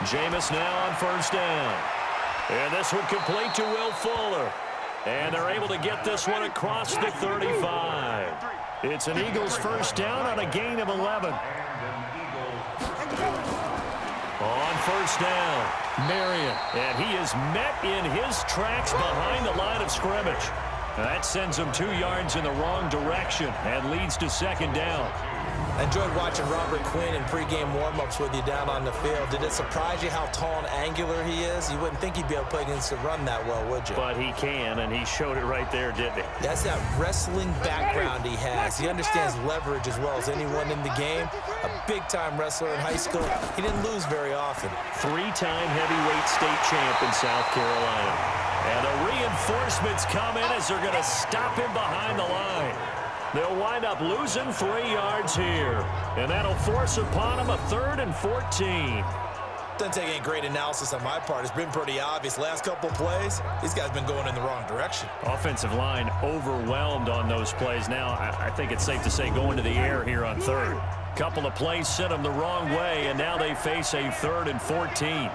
Jameis now on first down. And this one complete to Will Fuller. And they're able to get this one across the 35. It's an Eagles first down on a gain of 11. On first down, Marion. And he is met in his tracks behind the line of scrimmage. That sends him 2 yards in the wrong direction and leads to second down. I enjoyed watching Robert Quinn in pregame warm-ups with you down on the field. Did it surprise you how tall and angular he is? You wouldn't think he'd be able to play against the run that well, would you? But he can, and he showed it right there, didn't he? That's that wrestling background he has. He understands leverage as well as anyone in the game. A big-time wrestler in high school. He didn't lose very often. 3-time heavyweight state champ in South Carolina. And the reinforcements come in as they're going to stop him behind the line. They'll wind up losing 3 yards here. And that'll force upon him a 3rd and 14. Doesn't take any great analysis on my part. It's been pretty obvious. Last couple plays, these guys been going in the wrong direction. Offensive line overwhelmed on those plays. Now, I think it's safe to say going to the air here on 3rd. Couple of plays sent them the wrong way, and now they face a 3rd and 14.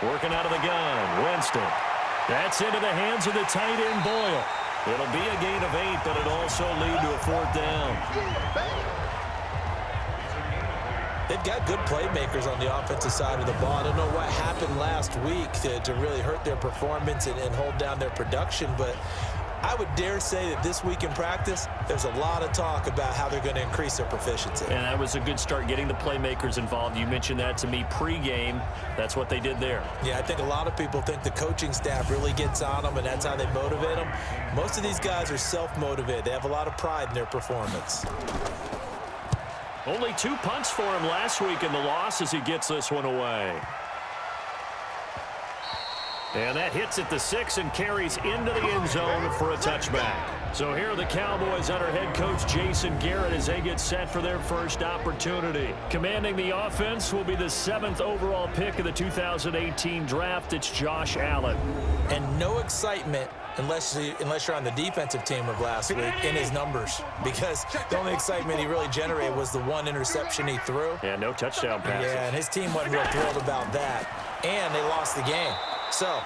Working out of the gun, Winston. That's into the hands of the tight end, Boyle. It'll be a gain of 8, but it'll also lead to a 4th down. They've got good playmakers on the offensive side of the ball. I don't know what happened last week to really hurt their performance and hold down their production, but I would dare say that this week in practice, there's a lot of talk about how they're going to increase their proficiency. And that was a good start, getting the playmakers involved. You mentioned that to me pregame. That's what they did there. Yeah, I think a lot of people think the coaching staff really gets on them, and that's how they motivate them. Most of these guys are self-motivated. They have a lot of pride in their performance. Only 2 punts for him last week in the loss as he gets this one away. And that hits at the 6 and carries into the end zone for a touchback. So here are the Cowboys under head coach Jason Garrett as they get set for their first opportunity. Commanding the offense will be the 7th overall pick of the 2018 draft. It's Josh Allen. And no excitement unless you're on the defensive team of last week in his numbers, because the only excitement he really generated was the 1 interception he threw. Yeah, no touchdown passes. Yeah, and his team wasn't real thrilled about that. And they lost the game. So,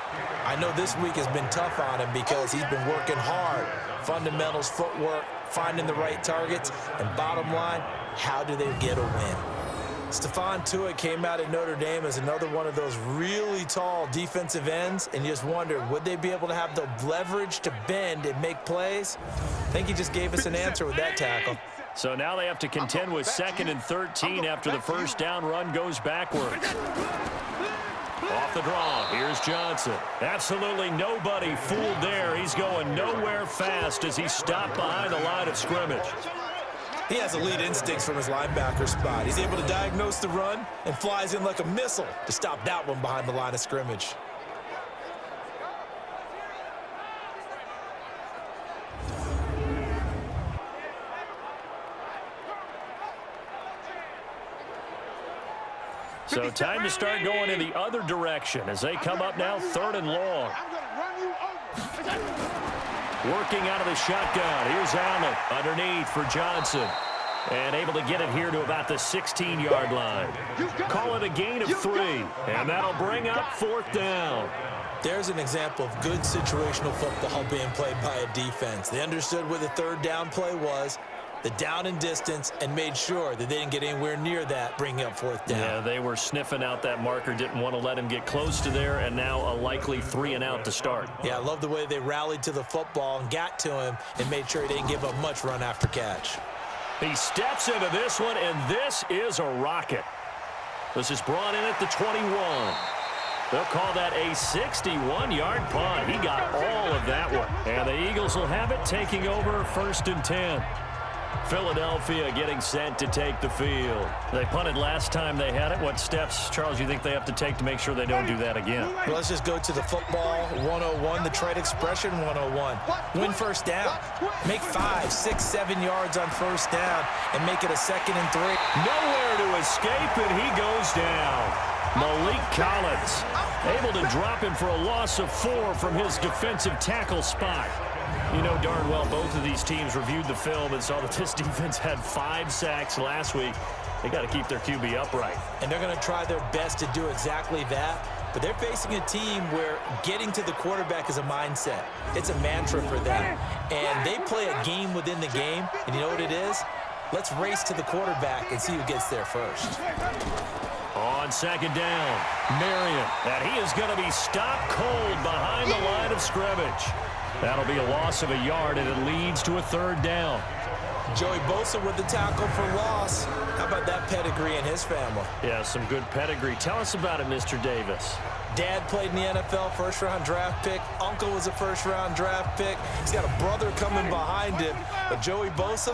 I know this week has been tough on him because he's been working hard. Fundamentals, footwork, finding the right targets, and bottom line, how do they get a win? Stephon Tuitt came out at Notre Dame as another one of those really tall defensive ends, and you just wondered, would they be able to have the leverage to bend and make plays? I think he just gave us an answer with that tackle. So now they have to contend with 2nd and 13 after the first down run goes backwards. Off the draw, here's Johnson. Absolutely nobody fooled there. He's going nowhere fast as he's stopped behind the line of scrimmage. He has elite instincts from his linebacker spot. He's able to diagnose the run and flies in like a missile to stop that one behind the line of scrimmage. So time to start going in the other direction as they come up now 3rd and long. Working out of the shotgun. Here's Allen underneath for Johnson. And able to get it here to about the 16-yard line. Call it a gain of 3. And that'll bring up 4th down. There's an example of good situational football being played by a defense. They understood where the 3rd down play was, the down and distance, and made sure that they didn't get anywhere near that, bringing up 4th down. Yeah, they were sniffing out that marker, didn't want to let him get close to there, and now a likely 3 and out to start. Yeah, I love the way they rallied to the football and got to him and made sure he didn't give up much run after catch. He steps into this one, and this is a rocket. This is brought in at the 21. They'll call that a 61-yard punt. He got all of that one. And the Eagles will have it, taking over 1st and 10. Philadelphia getting set to take the field. They punted last time they had it. What steps, Charles, you think they have to take to make sure they don't do that again? Well, let's just go to the football 101, the trade expression 101. Win 1st down. Make 5, 6, 7 yards on 1st down and make it a 2nd and 3. Nowhere to escape, and he goes down. Malik Collins Able to drop him for a loss of 4 from his defensive tackle spot. You know darn well both of these teams reviewed the film and saw that this defense had 5 sacks last week. They got to keep their QB upright. And they're going to try their best to do exactly that. But they're facing a team where getting to the quarterback is a mindset. It's a mantra for them. And they play a game within the game. And you know what it is? Let's race to the quarterback and see who gets there first. On second down, Marion. And he is going to be stopped cold behind the line of scrimmage. That'll be a loss of a yard, and it leads to a 3rd down. Joey Bosa with the tackle for loss. How about that pedigree in his family? Yeah, some good pedigree. Tell us about it, Mr. Davis. Dad played in the NFL, first-round draft pick. Uncle was a first-round draft pick. He's got a brother coming behind him. But Joey Bosa,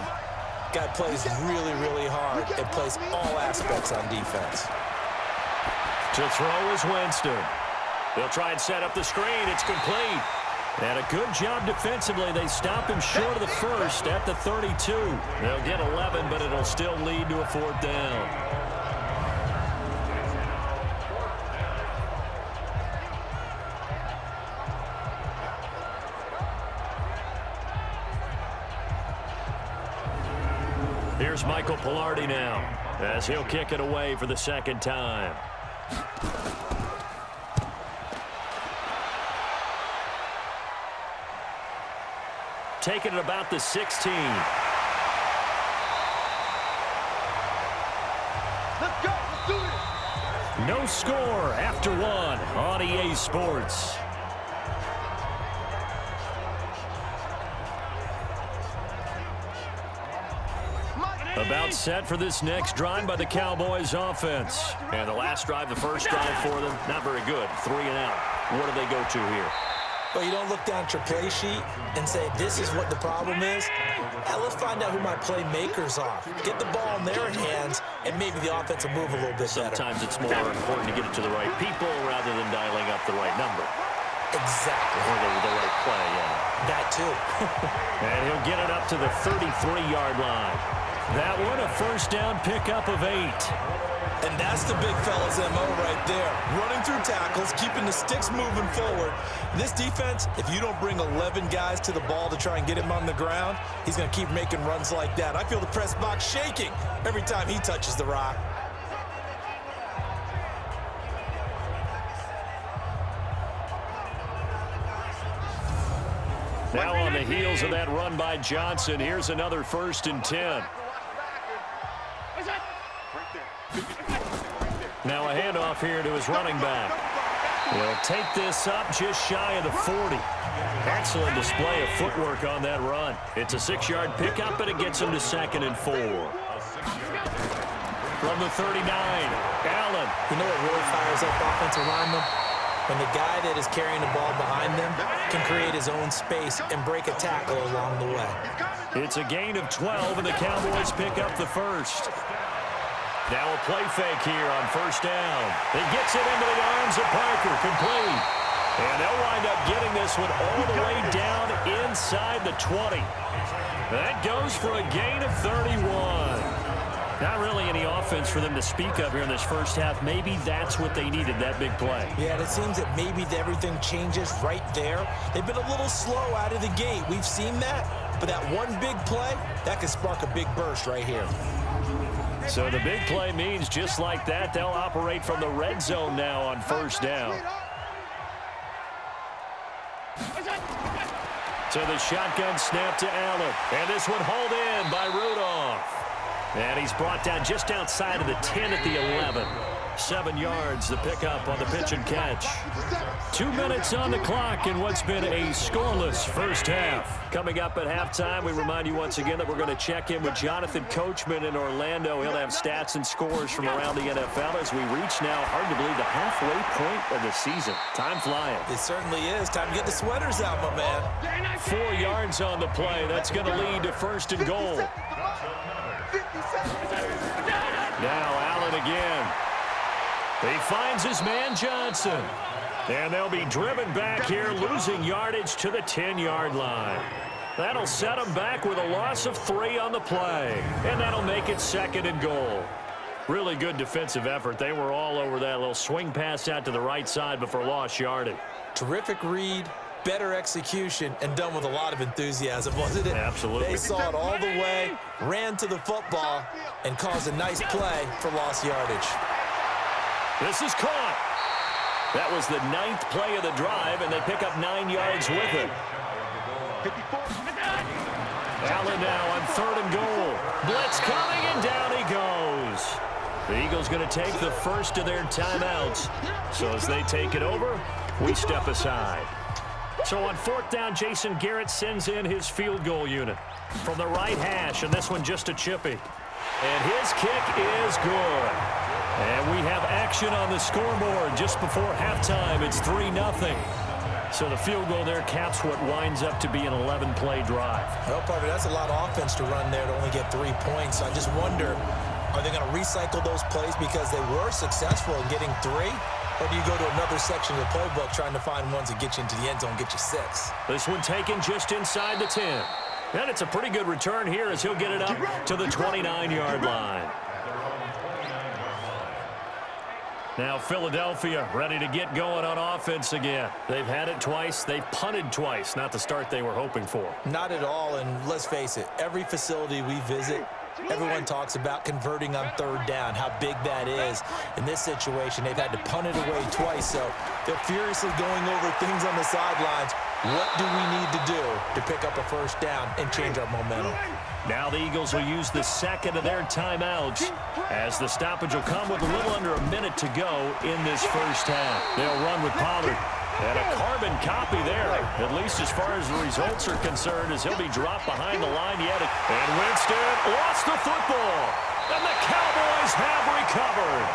guy plays really, really hard and plays all aspects on defense. To throw is Winston. They'll try and set up the screen. It's complete. And a good job defensively. They stop him short of the first at the 32. They'll get 11, but it'll still lead to a 4th down. Here's Michael Pilardi now as he'll kick it away for the 2nd time. Taking it about the 16. Let's go. Let's do it. No score after 1 on EA Sports. About set for this next drive by the Cowboys offense. And the last drive, the first drive for them, not very good. 3 and out. What do they go to here? Well, you don't look down at your play sheet and say, this is what the problem is. Let's find out who my playmakers are. Get the ball in their hands, and maybe the offense will move a little bit better. Sometimes it's more important to get it to the right people rather than dialing up the right number. Exactly. Or the right play, yeah. That too. And he'll get it up to the 33-yard line. That one, a 1st down pickup of 8. And that's the big fella's MO right there. Running through tackles, keeping the sticks moving forward. This defense, if you don't bring 11 guys to the ball to try and get him on the ground, he's going to keep making runs like that. I feel the press box shaking every time he touches the rock. Now on the heels of that run by Johnson, here's another 1st and 10. Now a handoff here to his running back. He'll take this up just shy of the 40. Excellent display of footwork on that run. It's a 6-yard pickup, and it gets him to 2nd and 4. From the 39, Allen. You know what really fires up offensive linemen? When the guy that is carrying the ball behind them can create his own space and break a tackle along the way. It's a gain of 12, and the Cowboys pick up the 1st. Now a play fake here on 1st down. He gets it into the arms of Parker, complete. And they'll wind up getting this one all the way down inside the 20. That goes for a gain of 31. Not really any offense for them to speak of here in this first half. Maybe that's what they needed, that big play. Yeah, and it seems that maybe everything changes right there. They've been a little slow out of the gate. We've seen that. But that one big play, that could spark a big burst right here. So the big play means just like that, they'll operate from the red zone now on 1st down. So the shotgun snap to Allen. And this one hauled in by Rudolph. And he's brought down just outside of the 10 at the 11. 7 yards, the pickup on the pitch and catch. 2 minutes on the clock in what's been a scoreless first half. Coming up at halftime, we remind you once again that we're going to check in with Jonathan Coachman in Orlando. He'll have stats and scores from around the NFL as we reach now, hard to believe, the halfway point of the season. Time flying. It certainly is. Time to get the sweaters out, my man. 4 yards on the play. That's going to lead to 1st and goal. Now Allen again. He finds his man Johnson. And they'll be driven back here, losing yardage to the 10-yard line. That'll set them back with a loss of 3 on the play. And that'll make it 2nd and goal. Really good defensive effort. They were all over that little swing pass out to the right side before lost yardage. Terrific read, better execution, and done with a lot of enthusiasm, wasn't it? Absolutely. They saw it all the way, ran to the football, and caused a nice play for lost yardage. This is caught. That was the 9th play of the drive, and they pick up 9 yards with it. Allen now on 3rd and goal. Blitz coming, and down he goes. The Eagles going to take the first of their timeouts. So as they take it over, we step aside. So on 4th down, Jason Garrett sends in his field goal unit from the right hash, and this one just a chippy. And his kick is good. And we have action on the scoreboard just before halftime. It's 3-0. So the field goal there caps what winds up to be an 11-play drive. Well, Parker, that's a lot of offense to run there to only get 3 points. I just wonder, are they going to recycle those plays because they were successful in getting 3? Or do you go to another section of the playbook trying to find ones that get you into the end zone, get you 6? This one taken just inside the 10. And it's a pretty good return here as he'll get it up to the 29-yard line. Now Philadelphia ready to get going on offense again. They've had it twice. They've punted twice. Not the start they were hoping for. Not at all, and let's face it, every facility we visit, everyone talks about converting on 3rd down, how big that is. In this situation, they've had to punt it away twice, so they're furiously going over things on the sidelines. What do we need to do to pick up a 1st down and change our momentum? Now the Eagles will use the 2nd of their timeouts as the stoppage will come with a little under a minute to go in this 1st half. They'll run with Pollard. And a carbon copy there, at least as far as the results are concerned, as he'll be dropped behind the line yet. And Winston lost the football. And the Cowboys have recovered.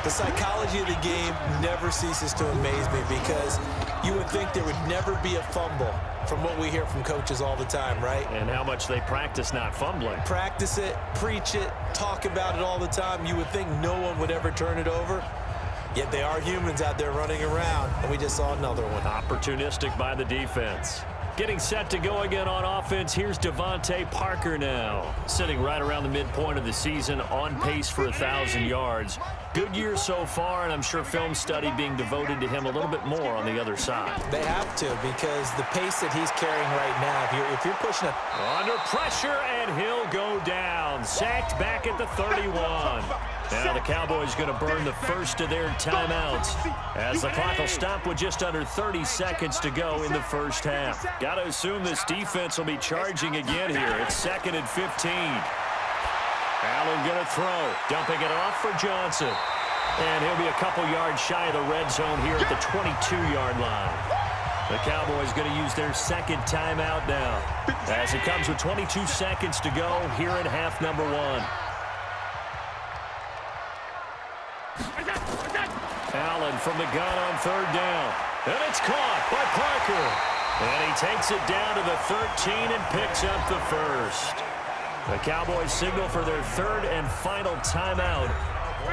The psychology of the game never ceases to amaze me because you would think there would never be a fumble from what we hear from coaches all the time, right? And how much they practice not fumbling. Practice it, preach it, talk about it all the time. You would think no one would ever turn it over. Yet they are humans out there running around, and we just saw another one. Opportunistic by the defense. Getting set to go again on offense, here's Devontae Parker now. Sitting right around the midpoint of the season, on pace for 1,000 yards. Good year so far, and I'm sure film study being devoted to him a little bit more on the other side. They have to, because the pace that he's carrying right now, if you're pushing it. Under pressure, and he'll go down. Sacked back at the 31. Now the Cowboys going to burn the first of their timeouts as the clock will stop with just under 30 seconds to go in the 1st half. Got to assume this defense will be charging again here. It's 2nd and 15. Allen going to throw, dumping it off for Johnson. And he'll be a couple yards shy of the red zone here at the 22-yard line. The Cowboys going to use their 2nd timeout now as it comes with 22 seconds to go here in half number 1. Allen from the gun on 3rd down. And it's caught by Parker. And he takes it down to the 13 and picks up the 1st. The Cowboys signal for their 3rd and final timeout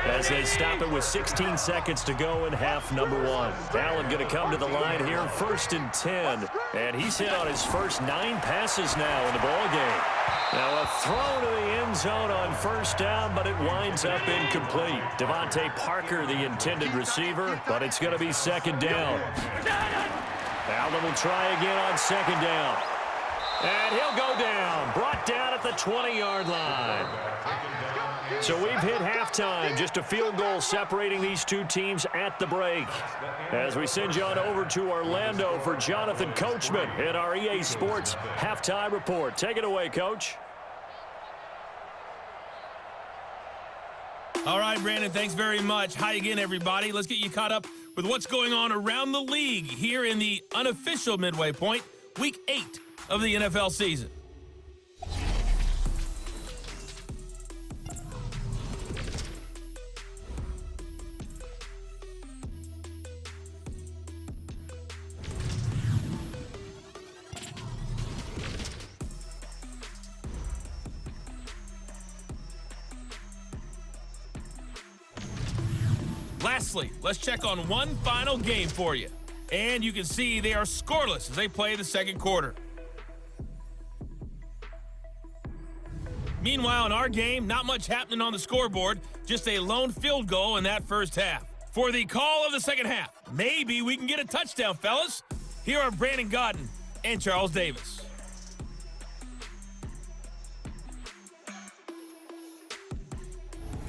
as they stop it with 16 seconds to go in half number 1. Allen going to come to the line here, 1st and 10. And he's hit on his first 9 passes now in the ballgame. Now a throw to the end zone on 1st down, but it winds up incomplete. Devontae Parker, the intended receiver, but it's going to be 2nd down. Allen will try again on 2nd down. And he'll go down, brought down at the 20-yard line. So we've hit halftime, just a field goal separating these two teams at the break. As we send you on over to Orlando for Jonathan Coachman in our EA Sports Halftime Report. Take it away, Coach. All right, Brandon, thanks very much. Hi again, everybody. Let's get you caught up with what's going on around the league here in the unofficial midway point, Week 8 of the NFL season. Lastly, let's check on one final game for you. And you can see they are scoreless as they play the second quarter. Meanwhile, in our game, not much happening on the scoreboard, just a lone field goal in that first half. For the call of the second half, maybe we can get a touchdown, fellas. Here are Brandon Godden and Charles Davis.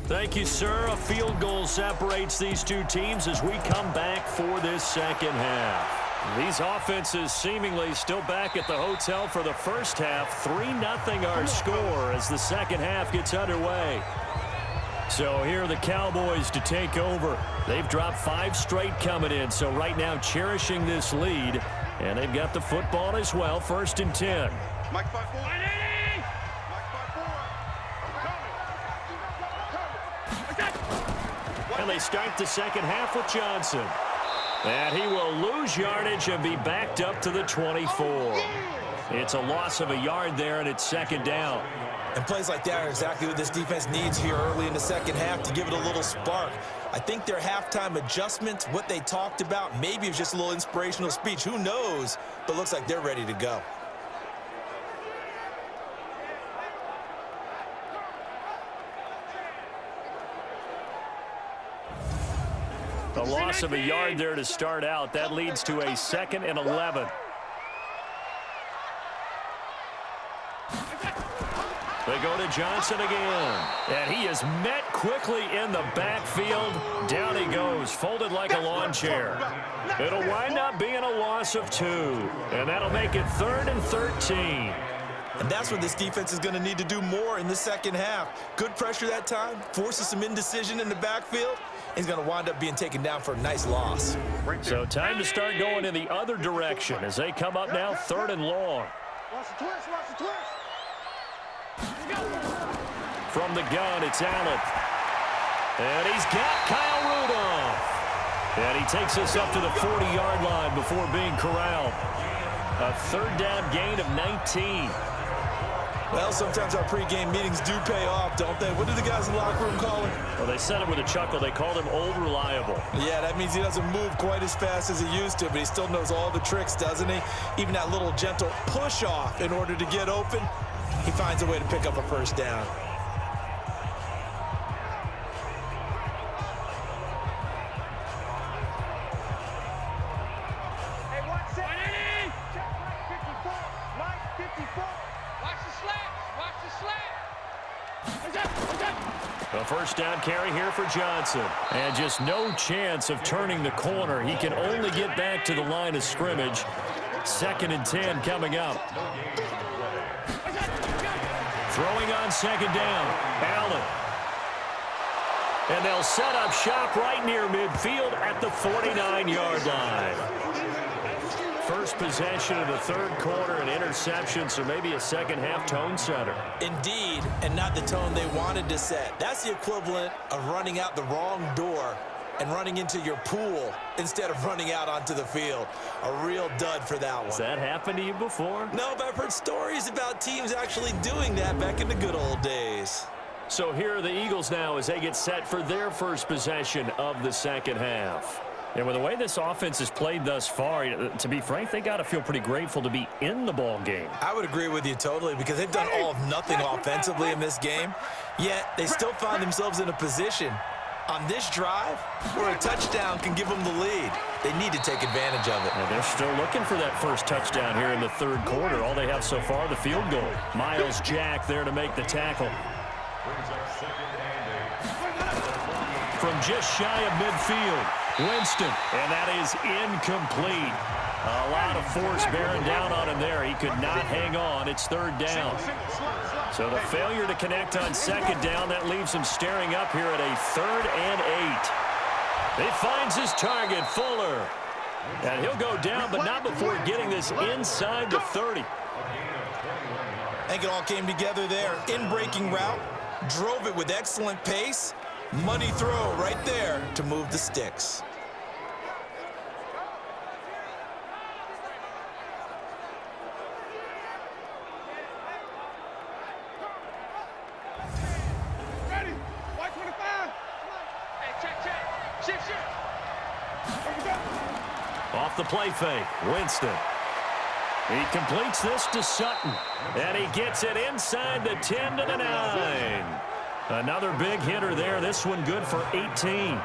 Thank you, sir. A field goal separates these two teams as we come back for this second half. These offenses seemingly still back at the hotel for the first half. 3-0 our score as the second half gets underway. So here are the Cowboys to take over. They've dropped 5 straight coming in, so right now cherishing this lead. And they've got the football as well, 1st and 10. Mike 5-4. And they start the second half with Johnson. And he will lose yardage and be backed up to the 24. It's a loss of a yard there, and it's 2nd down. And plays like that are exactly what this defense needs here early in the second half to give it a little spark. I think their halftime adjustments, what they talked about, maybe it was just a little inspirational speech. Who knows? But looks like they're ready to go. A loss of a yard there to start out. That leads to a 2nd and 11. They go to Johnson again. And he is met quickly in the backfield. Down he goes, folded like a lawn chair. It'll wind up being a loss of 2. And that'll make it 3rd and 13. And that's what this defense is going to need to do more in the second half. Good pressure that time, forces some indecision in the backfield. He's going to wind up being taken down for a nice loss. So time to start going in the other direction as they come up now 3rd and long. Watch the twist, watch the twist. From the gun, it's Allen. And he's got Kyle Rudolph. And he takes us up to the 40-yard line before being corralled. A 3rd down gain of 19. Well, sometimes our pregame meetings do pay off, don't they? What do the guys in the locker room call him? Well, they said it with a chuckle. They called him Old Reliable. Yeah, that means he doesn't move quite as fast as he used to, but he still knows all the tricks, doesn't he? Even that little gentle push-off in order to get open, he finds a way to pick up a 1st down. Hey, watch it. Check Mike 54. Mike 54. Watch the slats. Watch the slats. A 1st down carry here for Johnson. And just no chance of turning the corner. He can only get back to the line of scrimmage. 2nd and 10 coming up. Throwing on 2nd down, Allen. And they'll set up shop right near midfield at the 49-yard line. First possession of the 3rd quarter, an interception, so maybe a second half tone setter. Indeed, and not the tone they wanted to set. That's the equivalent of running out the wrong door and running into your pool instead of running out onto the field. A real dud for that one. Has that happened to you before? No, but I've heard stories about teams actually doing that back in the good old days. So here are the Eagles now as they get set for their first possession of the second half. And with the way this offense has played thus far, to be frank, they got to feel pretty grateful to be in the ball game. I would agree with you totally because they've done all of nothing offensively in this game, yet they still find themselves in a position on this drive where a touchdown can give them the lead. They need to take advantage of it. And they're still looking for that first touchdown here in the 3rd quarter. All they have so far, the field goal. Miles Jack there to make the tackle. From just shy of midfield, Winston, and that is incomplete. A lot of force bearing down on him there. He could not hang on. It's 3rd down. So the failure to connect on 2nd down, that leaves him staring up here at a 3rd and 8. He finds his target, Fuller. And he'll go down, but not before getting this inside the 30. I think it all came together there. In-breaking route, drove it with excellent pace. Money throw right there to move the sticks. Ready. White 25. Hey, check. Shift. Off the play fake, Winston. He completes this to Sutton, and he gets it inside the 10 to the 9. Another big hitter there. This one good for 18.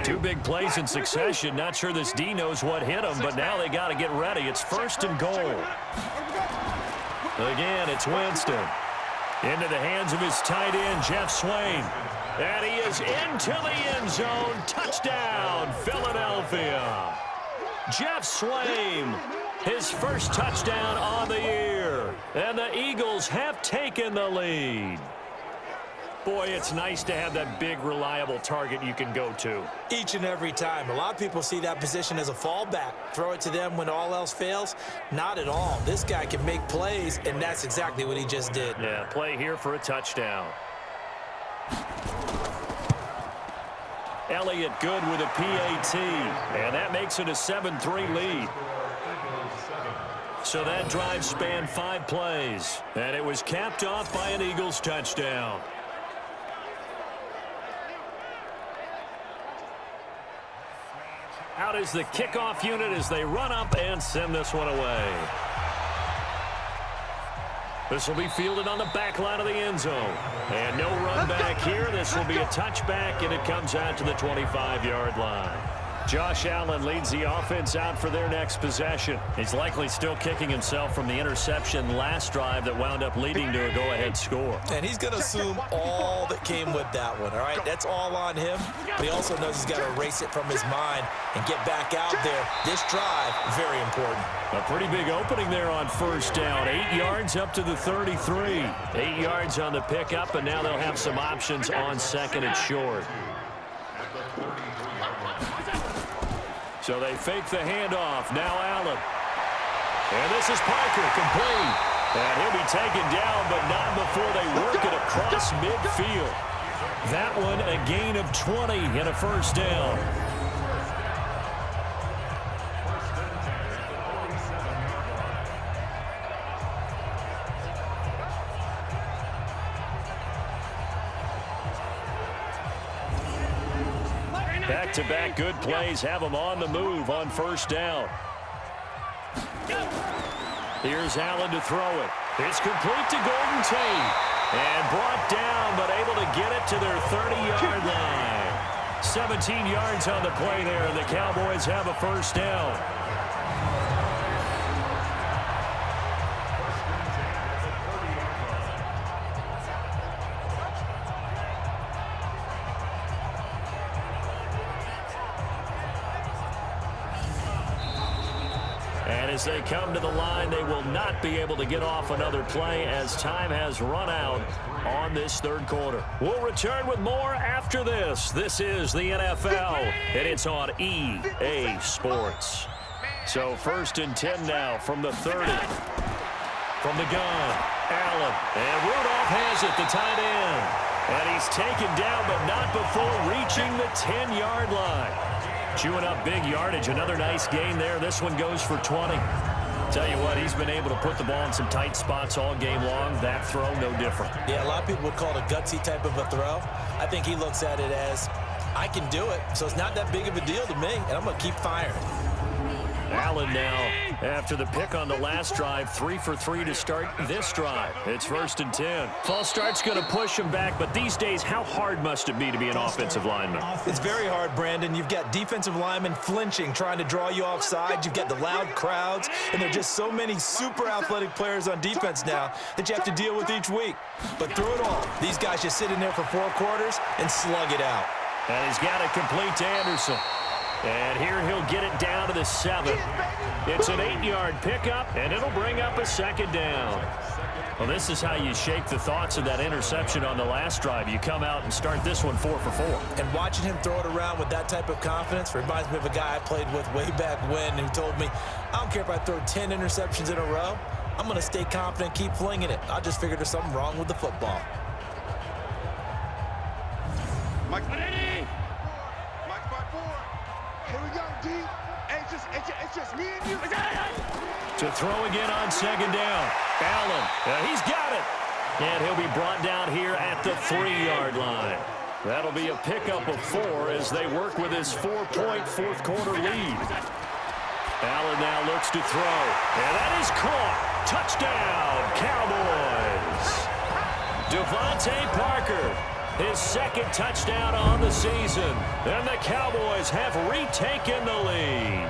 Two big plays in succession. Not sure this D knows what hit him, but now they got to get ready. It's 1st and goal. Again, it's Winston. Into the hands of his tight end, Jeff Swain. And he is into the end zone. Touchdown, Philadelphia. Jeff Swain, his first touchdown on the year. And the Eagles have taken the lead. Boy, it's nice to have that big, reliable target you can go to. Each and every time. A lot of people see that position as a fallback. Throw it to them when all else fails. Not at all. This guy can make plays, and that's exactly what he just did. Yeah, play here for a touchdown. Elliott good with a PAT, and that makes it a 7-3 lead. So that drive spanned 5 plays, and it was capped off by an Eagles touchdown. Out is the kickoff unit as they run up and send this one away. This will be fielded on the back line of the end zone. And no run back here. This will be a touchback, and it comes out to the 25-yard line. Josh Allen leads the offense out for their next possession. He's likely still kicking himself from the interception last drive that wound up leading to a go-ahead score. And he's going to assume all that came with that one, all right? That's all on him. But he also knows he's got to erase it from his mind and get back out there. This drive, very important. A pretty big opening there on 1st down. 8 yards up to the 33. 8 yards on the pickup, and now they'll have some options on 2nd and short. So they fake the handoff. Now Allen. And this is Parker, complete. And he'll be taken down, but not before they work it across midfield. That one a gain of 20 and a 1st down. Back-to-back good plays have them on the move on 1st down. Here's Allen to throw it. It's complete to Golden Tate. And brought down, but able to get it to their 30-yard line. 17 yards on the play there, and the Cowboys have a 1st down. As they come to the line, they will not be able to get off another play as time has run out on this 3rd quarter. We'll return with more after this. This is the NFL, and it's on EA Sports. So 1st and 10 now from the 30. From the gun, Allen. And Rudolph has it, the tight end. And he's taken down, but not before reaching the 10-yard line. Chewing up big yardage. Another nice gain there. This one goes for 20. Tell you what, he's been able to put the ball in some tight spots all game long. That throw, no different. Yeah, a lot of people would call it a gutsy type of a throw. I think he looks at it as, I can do it, so it's not that big of a deal to me, and I'm going to keep firing. Allen now, after the pick on the last drive, 3 for 3 to start this drive. It's 1st and 10. False start's going to push him back, but these days, how hard must it be to be an offensive lineman? It's very hard, Brandon. You've got defensive linemen flinching, trying to draw you offside. You've got the loud crowds, and there are just so many super athletic players on defense now that you have to deal with each week. But through it all, these guys just sit in there for 4 quarters and slug it out. And he's got it complete to Anderson. And here he'll get it down to the 7. It's an 8-yard pickup, and it'll bring up a 2nd down. Well, this is how you shake the thoughts of that interception on the last drive. You come out and start this one 4 for 4. And watching him throw it around with that type of confidence reminds me of a guy I played with way back when who told me, I don't care if I throw 10 interceptions in a row. I'm going to stay confident, keep flinging it. I just figured there's something wrong with the football. Mike 5-4. Here we go, D. It's just me and you. To throw again on second down. Allen, he's got it. And he'll be brought down here at the 3-yard line. That'll be a pickup of 4 as they work with his 4-point fourth-quarter lead. Allen now looks to throw. And that is caught. Touchdown, Cowboys. Devontae Parker, his second touchdown on the season. And the Cowboys have retaken the lead.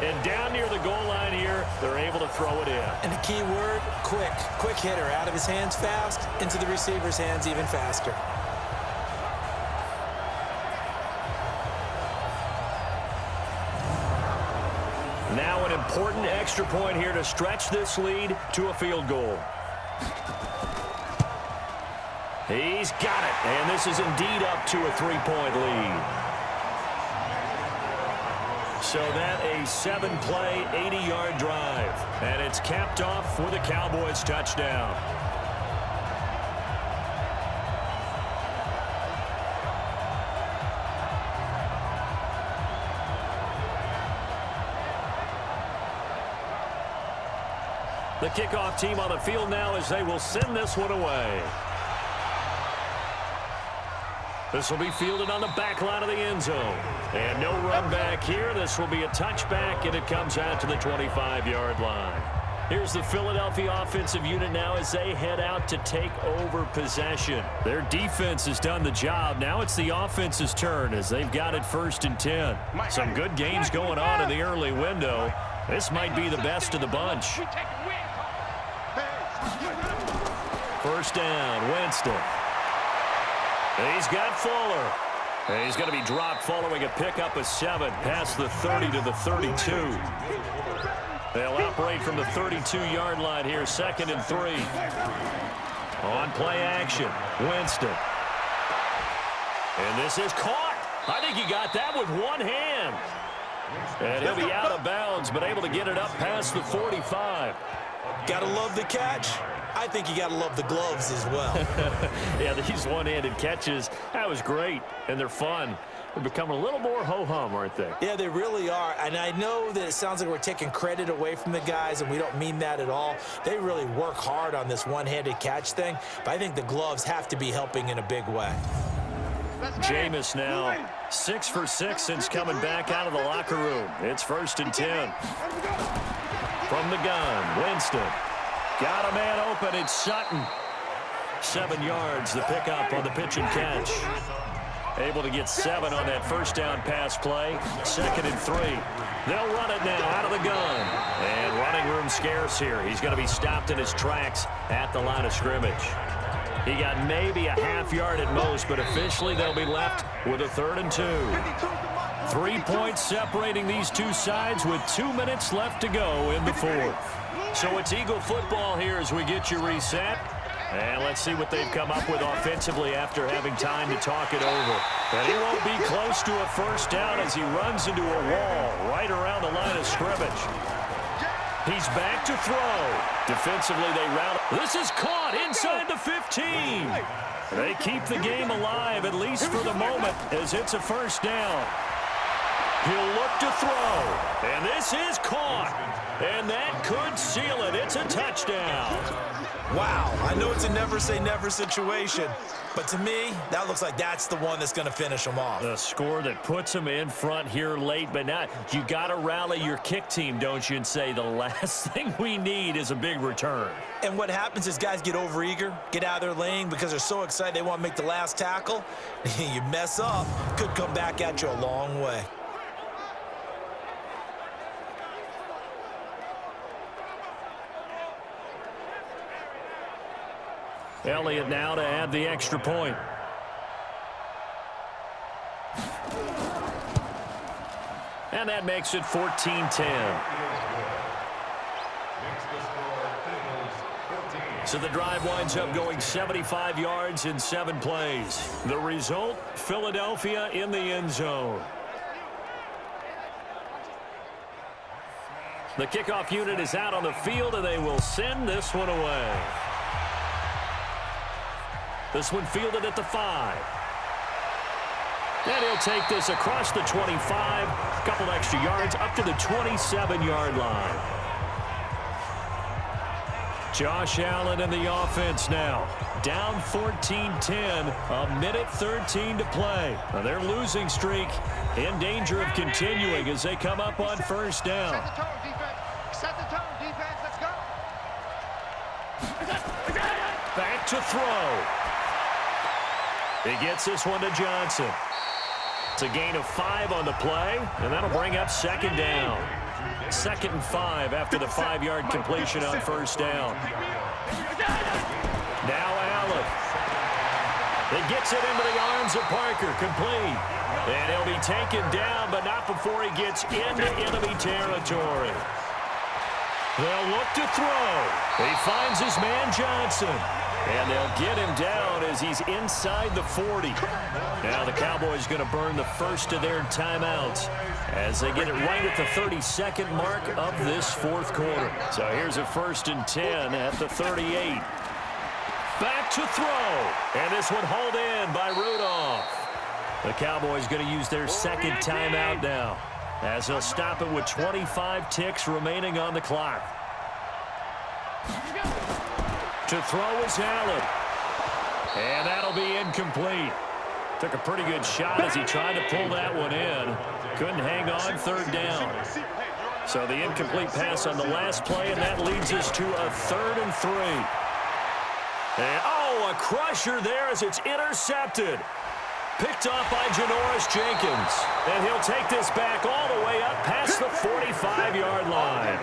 And down near the goal line here, they're able to throw it in. And the key word, quick. Quick hitter. Out of his hands fast, into the receiver's hands even faster. Now an important extra point here to stretch this lead to a field goal. He's got it, and this is indeed up to a 3-point lead. So that a 7-play, 80-yard drive, and it's capped off with a Cowboys touchdown. The kickoff team on the field now as they will send this one away. This will be fielded on the back line of the end zone. And no run back here. This will be a touchback, and it comes out to the 25-yard line. Here's the Philadelphia offensive unit now as they head out to take over possession. Their defense has done the job. Now it's the offense's turn as they've got it 1st and 10. Some good games going on in the early window. This might be the best of the bunch. First down, Winston. He's got Fuller. And he's going to be dropped following a pickup of 7 past the 30 to the 32. They'll operate from the 32-yard line here, 2nd and 3. On play action, Winston. And this is caught. I think he got that with one hand. And he'll be out of bounds, but able to get it up past the 45. Gotta love the catch. I think you gotta love the gloves as well. Yeah, these one-handed catches, that was great, and they're fun. They've become a little more ho-hum, aren't they? Yeah, they really are. And I know that it sounds like we're taking credit away from the guys, and we don't mean that at all. They really work hard on this one-handed catch thing, but I think the gloves have to be helping in a big way. Jameis now 6 for 6 since coming back out of the locker room. It's 1st and 10. From the gun, Winston. Got a man open. It's Sutton. 7 yards, the pickup on the pitch and catch. Able to get 7 on that first down pass play. 2nd and 3. They'll run it now out of the gun. And running room scarce here. He's going to be stopped in his tracks at the line of scrimmage. He got maybe a half yard at most, but officially they'll be left with a 3rd and 2. 3 points separating these two sides with 2 minutes left to go in the 4th. So it's Eagle football here as we get you reset. And let's see what they've come up with offensively after having time to talk it over. And he won't be close to a first down as he runs into a wall right around the line of scrimmage. He's back to throw. Defensively, they round. This is caught inside the 15. They keep the game alive, at least for the moment, as it's a first down. He'll look to throw. And this is caught. And that could seal it. It's a touchdown. Wow, I know it's a never-say-never situation, but to me, that looks like that's the one that's going to finish them off. The score that puts them in front here late, but not. You got to rally your kick team, don't you, and say the last thing we need is a big return. And what happens is guys get overeager, get out of their lane because they're so excited they want to make the last tackle. You mess up, could come back at you a long way. Elliott now to add the extra point. And that makes it 14-10. So the drive winds up going 75 yards in 7 plays. The result, Philadelphia in the end zone. The kickoff unit is out on the field, and they will send this one away. This one fielded at the 5. And he'll take this across the 25, a couple extra yards up to the 27-yard line. Josh Allen in the offense now. Down 14-10, a minute 13 to play. Now their losing streak in danger of continuing as they come up on first down. Set the tone, defense. Set the tone, defense. Let's go. Back to throw. He gets this one to Johnson. It's a gain of 5 on the play, and that'll bring up second down. 2nd and 5 after the 5-yard completion on first down. Now Allen. He gets it into the arms of Parker, complete. And he'll be taken down, but not before he gets into enemy territory. They'll look to throw. He finds his man Johnson. And they'll get him down as he's inside the 40. Now the Cowboys going to burn the first of their timeouts as they get it right at the 32nd mark of this fourth quarter. So here's a 1st and 10 at the 38. Back to throw. And this one hauled in by Rudolph. The Cowboys going to use their second timeout now as they'll stop it with 25 ticks remaining on the clock. To throw is Allen. And that'll be incomplete. Took a pretty good shot as he tried to pull that one in. Couldn't hang on, 3rd down. So the incomplete pass on the last play, and that leads us to a 3rd and 3. And, oh, a crusher there as it's intercepted. Picked off by Janoris Jenkins. And he'll take this back all the way up past the 45-yard line.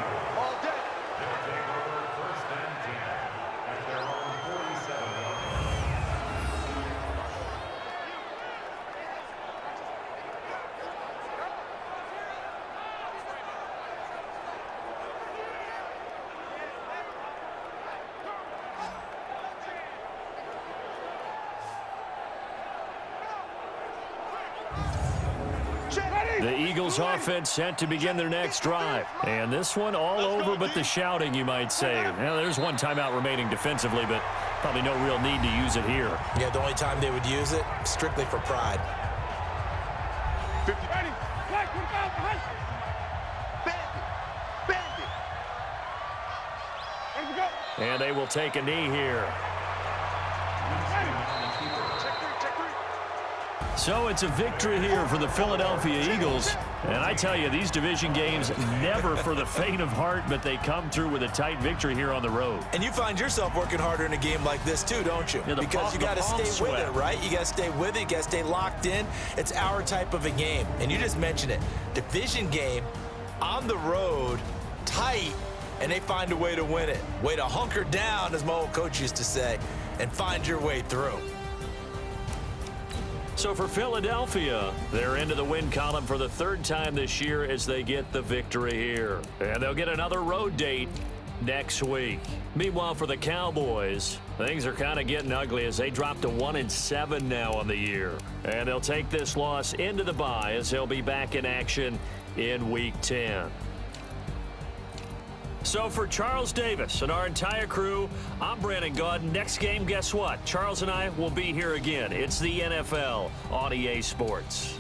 The Eagles offense set to begin their next drive. And this one all over but the shouting, you might say. Now, there's one timeout remaining defensively, but probably no real need to use it here. Yeah, the only time they would use it, strictly for pride. Ready. Flag, put it out behind. Bend it. Ready to go. And they will take a knee here. So it's a victory here for the Philadelphia Eagles. And I tell you, these division games never for the faint of heart, but they come through with a tight victory here on the road. And you find yourself working harder in a game like this too, don't you? Yeah, because you got to stay with it, right? You got to stay with it. You got to stay locked in. It's our type of a game. And you just mentioned it. Division game, on the road, tight, and they find a way to win it. Way to hunker down, as my old coach used to say, and find your way through. So for Philadelphia, they're into the win column for the 3rd time this year as they get the victory here. And they'll get another road date next week. Meanwhile, for the Cowboys, things are kind of getting ugly as they drop to 1-7 now on the year. And they'll take this loss into the bye as they'll be back in action in Week 10. So for Charles Davis and our entire crew, I'm Brandon Gaudin. Next game, guess what? Charles and I will be here again. It's the NFL on EA Sports.